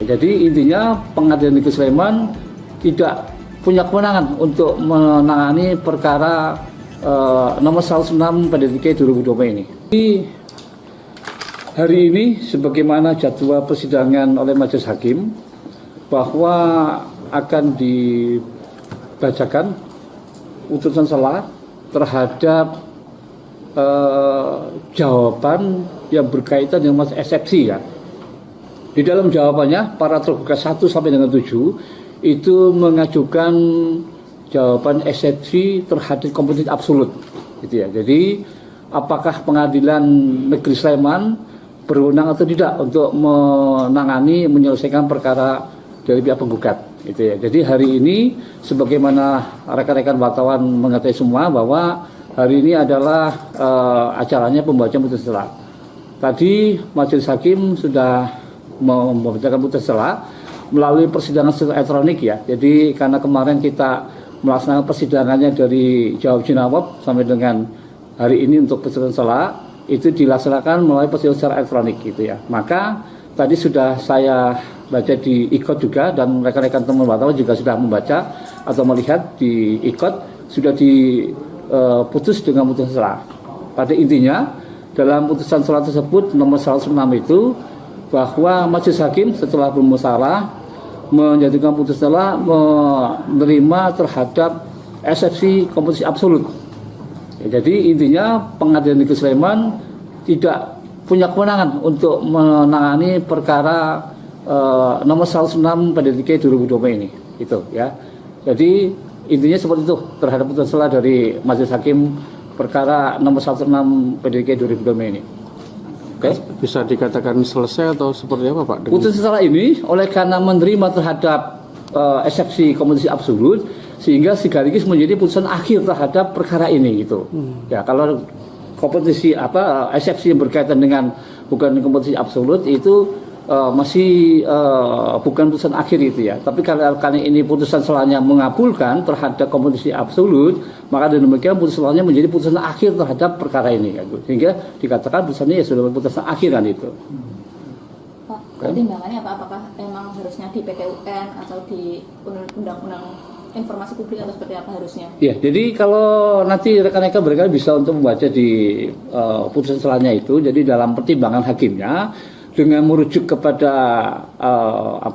jadi intinya Pengadilan Negeri Sleman tidak punya kewenangan untuk menangani perkara nomor 106 PDTK 2020 ini. Hari ini sebagaimana jadwal persidangan oleh Majelis Hakim bahwa akan dibacakan putusan sela terhadap jawaban yang berkaitan dengan masalah eksepsi ya. Di dalam jawabannya para tergugat 1 sampai dengan 7 itu mengajukan jawaban eksepsi terhadap kompetensi absolut gitu ya. Jadi apakah Pengadilan Negeri Sleman berwenang atau tidak untuk menangani menyelesaikan perkara dari pihak penggugat gitu ya. Jadi hari ini sebagaimana rekan-rekan wartawan mengetahui semua bahwa hari ini adalah acaranya pembacaan putusan sela. Tadi Majelis Hakim sudah membacakan putusan sela melalui persidangan secara elektronik ya. Jadi karena kemarin kita melaksanakan persidangannya dari jawab jawab sampai dengan hari ini untuk putusan sela itu dilaksanakan melalui persidangan secara elektronik gitu ya. Maka tadi sudah saya baca di ikot juga dan rekan-rekan teman wartawan juga sudah membaca atau melihat di ikot sudah diputus dengan putusan sela. Pada intinya dalam putusan sela tersebut nomor 106 itu bahwa Majelis Hakim setelah bermusyawarah menjatuhkan putusan sela menerima terhadap eksepsi kompetensi absolut. Ya, jadi intinya Pengadilan Negeri Sleman tidak punya kewenangan untuk menangani perkara nomor 106 PDTK 2020 ini. Itu ya. Jadi intinya seperti itu terhadap putusan sela dari Majelis Hakim perkara nomor 106 PDTK 2020 ini. Okay. Bisa dikatakan selesai atau seperti apa Pak? Putusan sela ini oleh karena menerima terhadap eksepsi kompetensi absolut sehingga sekaligus menjadi putusan akhir terhadap perkara ini gitu. Ya kalau kompetensi eksepsi yang berkaitan dengan bukan kompetensi absolut itu masih bukan putusan akhir itu ya. Tapi karena ini putusan selanya mengabulkan terhadap kompetensi absolut, maka dengan demikian putusan selanya menjadi putusan akhir terhadap perkara ini kan. Sehingga dikatakan putusannya ya sudah putusan akhir kan itu. Pak, pertimbangannya apa? Apakah memang harusnya di PT UN atau di Undang-Undang Informasi Publik atau seperti apa harusnya? Ya, jadi kalau nanti rekan-rekan mereka bisa untuk membaca di putusan selanya itu, jadi dalam pertimbangan hakimnya dengan merujuk kepada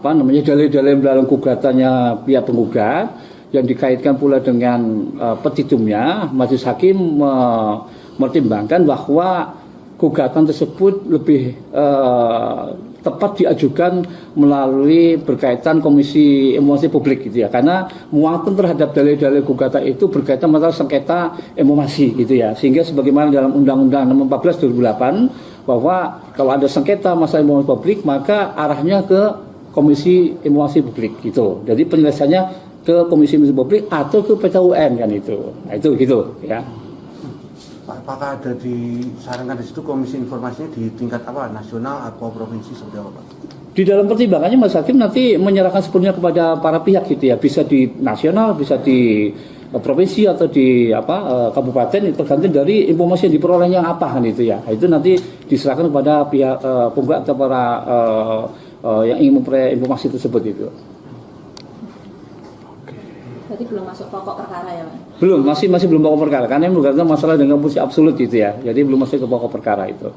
dalil-dalil dalam gugatannya pihak penggugat yang dikaitkan pula dengan petitumnya, Majelis Hakim mempertimbangkan bahwa gugatan tersebut lebih tepat diajukan melalui berkaitan Komisi Informasi Publik gitu ya, karena muatan terhadap dalil-dalil gugatan itu berkaitan masalah sengketa informasi gitu ya, sehingga sebagaimana dalam Undang-Undang Nomor 14 2008 bahwa kalau ada sengketa masalah informasi publik maka arahnya ke Komisi Informasi Publik gitu. Jadi penyelesaiannya ke Komisi Informasi Publik atau ke PT UN kan itu. Nah, itu gitu ya. Pak, apakah ada disarankan di situ komisi informasinya di tingkat apa, nasional atau provinsi seperti apa Pak? Di dalam pertimbangannya Mas Hakim nanti menyerahkan sepenuhnya kepada para pihak gitu ya, bisa di nasional, bisa di provinsi atau di kabupaten, tergantung dari informasi yang diperolehnya apa kan itu ya. Itu nanti diserahkan kepada pihak penggugat atau para yang ingin memperoleh informasi tersebut itu. Berarti belum masuk pokok perkara ya Pak? Belum, masih belum pokok perkara karena yang berkaitan masalah dengan posisi absolut gitu ya. Jadi belum masuk ke pokok perkara itu.